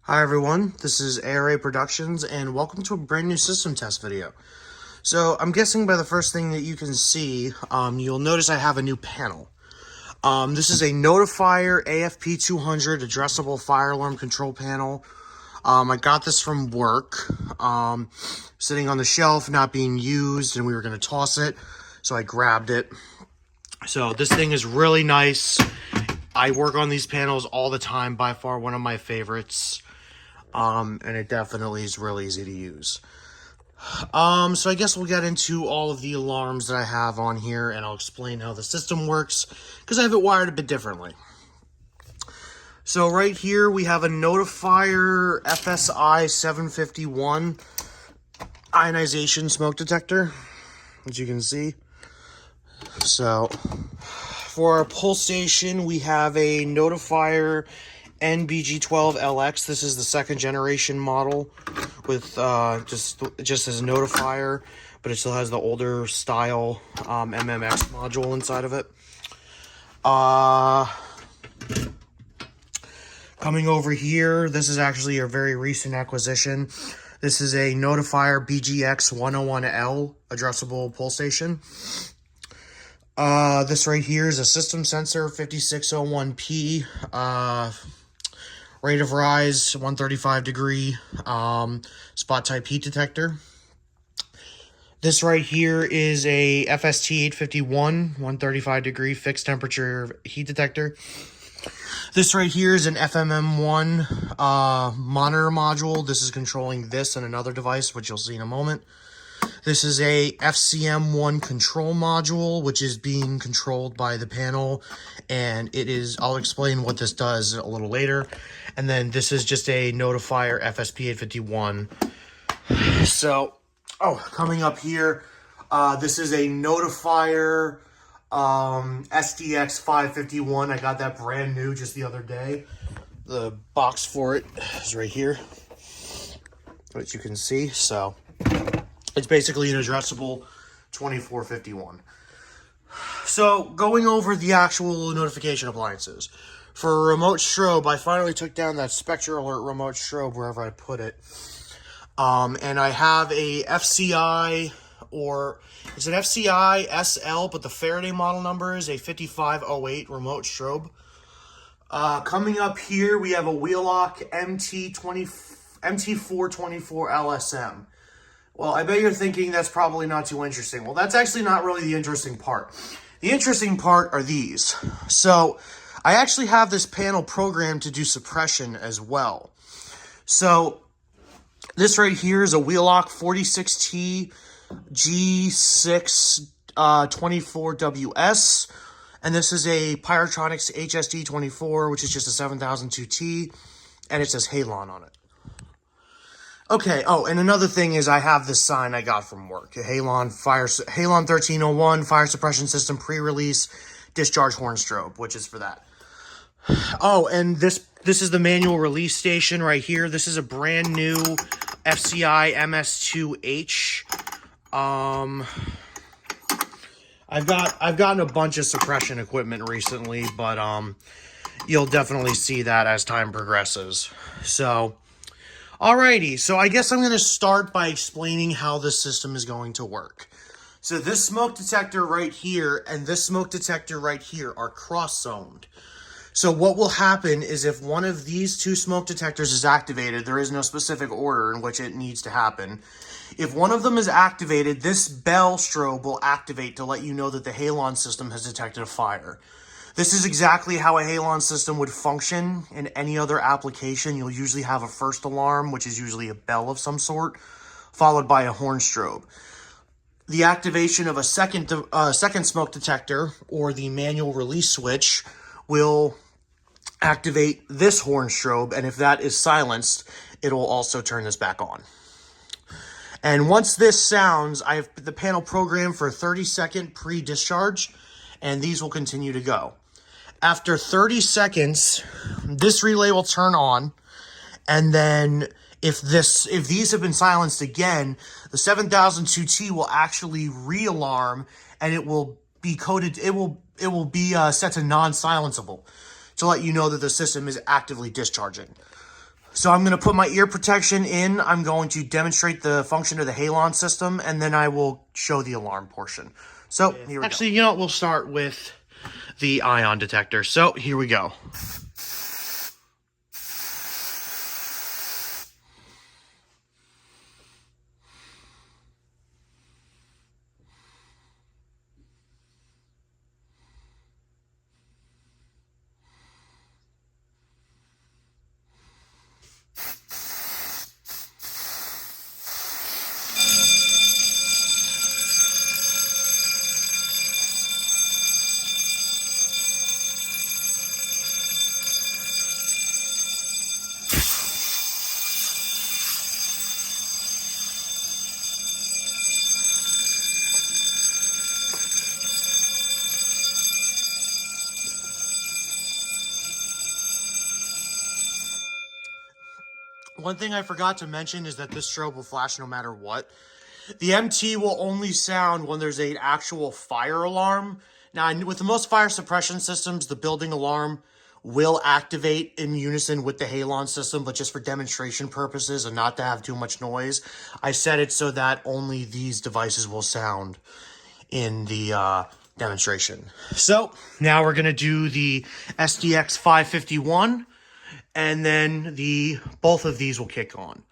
Hi everyone, this is A.R.A. Productions and welcome to a brand new system test video. So I'm guessing by the first thing that you can see, you'll notice I have a new panel. This is a Notifier AFP-200 addressable fire alarm control panel. I got this from work, sitting on the shelf, not being used, and we were going to toss it, so I grabbed it. So this thing is really nice. I work on these panels all the time, by far one of my favorites. And it definitely is real easy to use. So I guess we'll get into all of the alarms that I have on here, and I'll explain how the system works, because I have it wired a bit differently. So right here, we have a Notifier FSI 751 ionization smoke detector, as you can see. So for our pull station, we have a Notifier NBG12LX. This is the second generation model with just as a Notifier, but it still has the older style MMX module inside of it. Coming over here, this is actually a very recent acquisition. This is a Notifier BGX101L addressable pull station. This right here is a system sensor 5601P, rate of rise 135 degree, spot type heat detector. This right here is a FST-851 135 degree fixed temperature heat detector. This right here is an FMM1 monitor module. This is controlling this and another device, which you'll see in a moment. This is a FCM1 control module, which is being controlled by the panel, and it is, I'll explain what this does a little later. And then this is just a Notifier FSP-851. So, coming up here, this is a Notifier SDX551. I got that brand new just the other day. The box for it is right here, which you can see. So it's basically an addressable 2451. So going over the actual notification appliances. For remote strobe, I finally took down that Spectre Alert remote strobe wherever I put it. And I have a FCI, or it's an FCI SL, but the Faraday model number is a 5508 remote strobe. Coming up here, we have a Wheelock MT424 LSM. Well, I bet you're thinking that's probably not too interesting. Well, that's actually not really the interesting part. The interesting part are these. So, I actually have this panel programmed to do suppression as well. So, this right here is a Wheelock 46T G6 24WS. And this is a Pyrotronics HSD24, which is just a 7002T. And it says Halon on it. Okay, and another thing is I have this sign I got from work. Halon 1301 Fire Suppression System pre-release discharge horn strobe, which is for that. And this is the manual release station right here. This is a brand new FCI MS2H. I've gotten a bunch of suppression equipment recently, but you'll definitely see that as time progresses. So, alrighty, so I guess I'm going to start by explaining how this system is going to work. So this smoke detector right here and this smoke detector right here are cross-zoned. So what will happen is if one of these two smoke detectors is activated, there is no specific order in which it needs to happen. If one of them is activated, this bell strobe will activate to let you know that the Halon system has detected a fire. This is exactly how a Halon system would function in any other application. You'll usually have a first alarm, which is usually a bell of some sort, followed by a horn strobe. The activation of a second smoke detector or the manual release switch will activate this horn strobe, and if that is silenced, it will also turn this back on. And once this sounds, I have the panel programmed for a 30-second pre-discharge, and these will continue to go. After 30 seconds, this relay will turn on, and then if these have been silenced again, the 7002T will actually re-alarm, and it will be coded. It will be set to non-silenceable to let you know that the system is actively discharging. So I'm going to put my ear protection in. I'm going to demonstrate the function of the halon system, and then I will show the alarm portion. So here we go. Actually, you know what? We'll start with the ion detector. So here we go. One thing I forgot to mention is that this strobe will flash no matter what. The MT will only sound when there's an actual fire alarm. Now, with the most fire suppression systems, the building alarm will activate in unison with the halon system, but just for demonstration purposes and not to have too much noise, I set it so that only these devices will sound in the demonstration. So now we're going to do the SDX 551, and then both of these will kick on.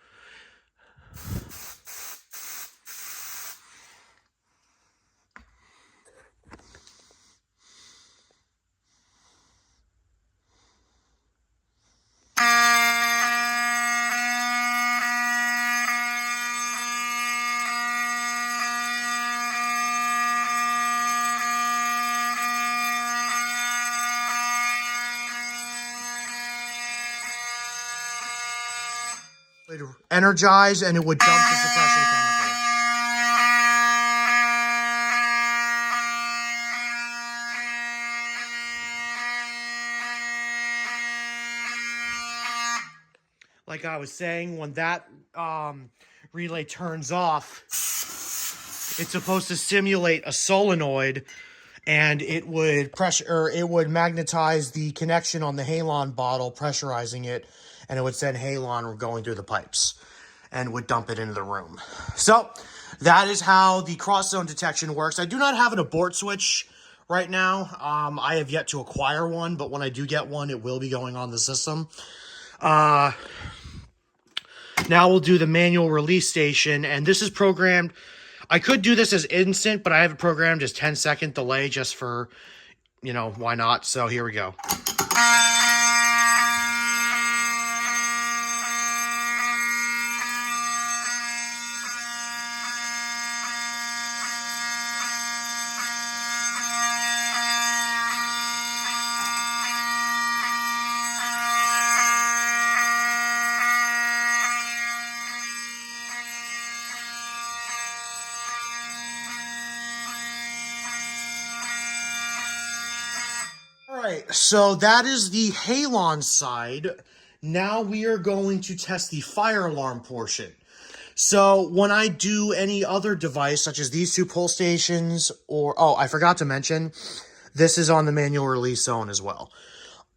It would energize and it would dump the suppression chemical. Like I was saying, when that relay turns off, it's supposed to simulate a solenoid, and it would magnetize the connection on the halon bottle, pressurizing it, and it would send halon going through the pipes and would dump it into the room. So that is how the cross zone detection works. I do not have an abort switch right now. I have yet to acquire one, but when I do get one, it will be going on the system. Now we'll do the manual release station, and this is programmed. I could do this as instant, but I have it programmed as 10-second delay just for, why not? So here we go. Alright, so that is the halon side. Now we are going to test the fire alarm portion. So when I do any other device, such as these two pull stations, I forgot to mention, this is on the manual release zone as well.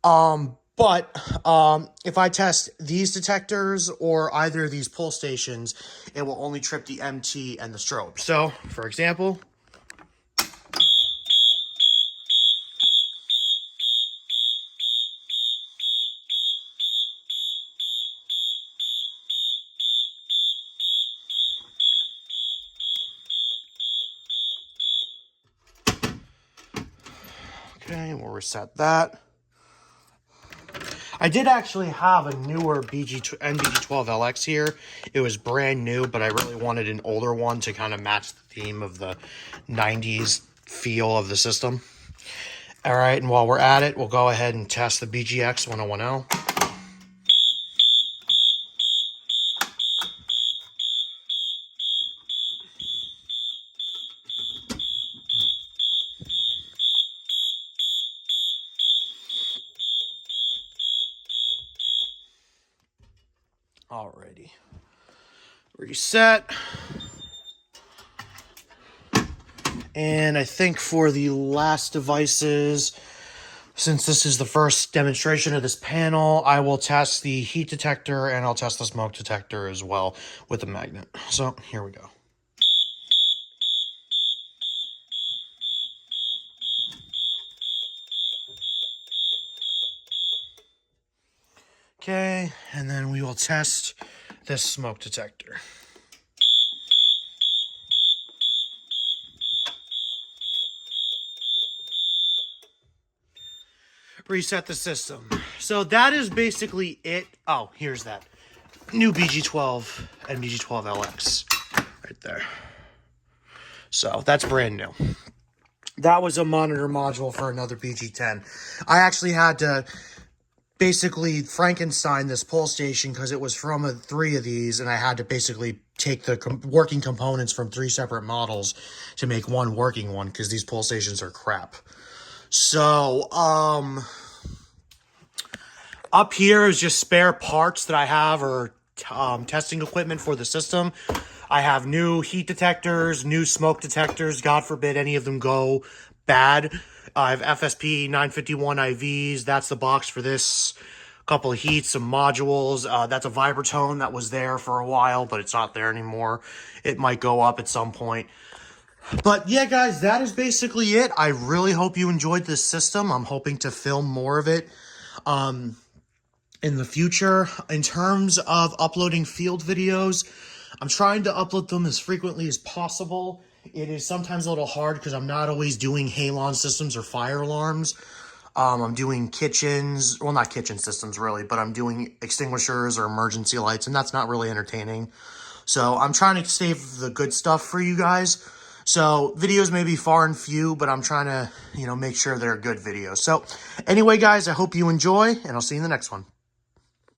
But if I test these detectors or either of these pull stations, it will only trip the MT and the strobe. So, for example, okay, we'll reset that. I did actually have a newer NBG12LX here. It was brand new, but I really wanted an older one to kind of match the theme of the 90s feel of the system. All right, and while we're at it, we'll go ahead and test the BGX 101L. Alrighty. Reset. And I think for the last devices, Since this is the first demonstration of this panel, I will test the heat detector and I'll test the smoke detector as well with the magnet. So here we go. Okay, and then we will test this smoke detector. Reset the system. So that is basically it. Oh, here's that new BG12 and BG12LX right there. So that's brand new. That was a monitor module for another BG10. I actually had to basically Frankenstein this pull station because it was from 3 of these, and I had to basically take the working components from 3 separate models to make one working one because these pull stations are crap. So, up here is just spare parts that I have or testing equipment for the system. I have new heat detectors, new smoke detectors. God forbid any of them go bad. I have FSP-951 IVs. That's the box for this. A couple of heats, some modules. That's a Vibratone that was there for a while, but it's not there anymore. It might go up at some point. But yeah, guys, that is basically it. I really hope you enjoyed this system. I'm hoping to film more of it in the future. In terms of uploading field videos, I'm trying to upload them as frequently as possible. It is sometimes a little hard because I'm not always doing halon systems or fire alarms. I'm doing kitchens, well, not kitchen systems really, but I'm doing extinguishers or emergency lights, and that's not really entertaining. So I'm trying to save the good stuff for you guys. So videos may be far and few, but I'm trying to, make sure they're good videos. So anyway, guys, I hope you enjoy, and I'll see you in the next one.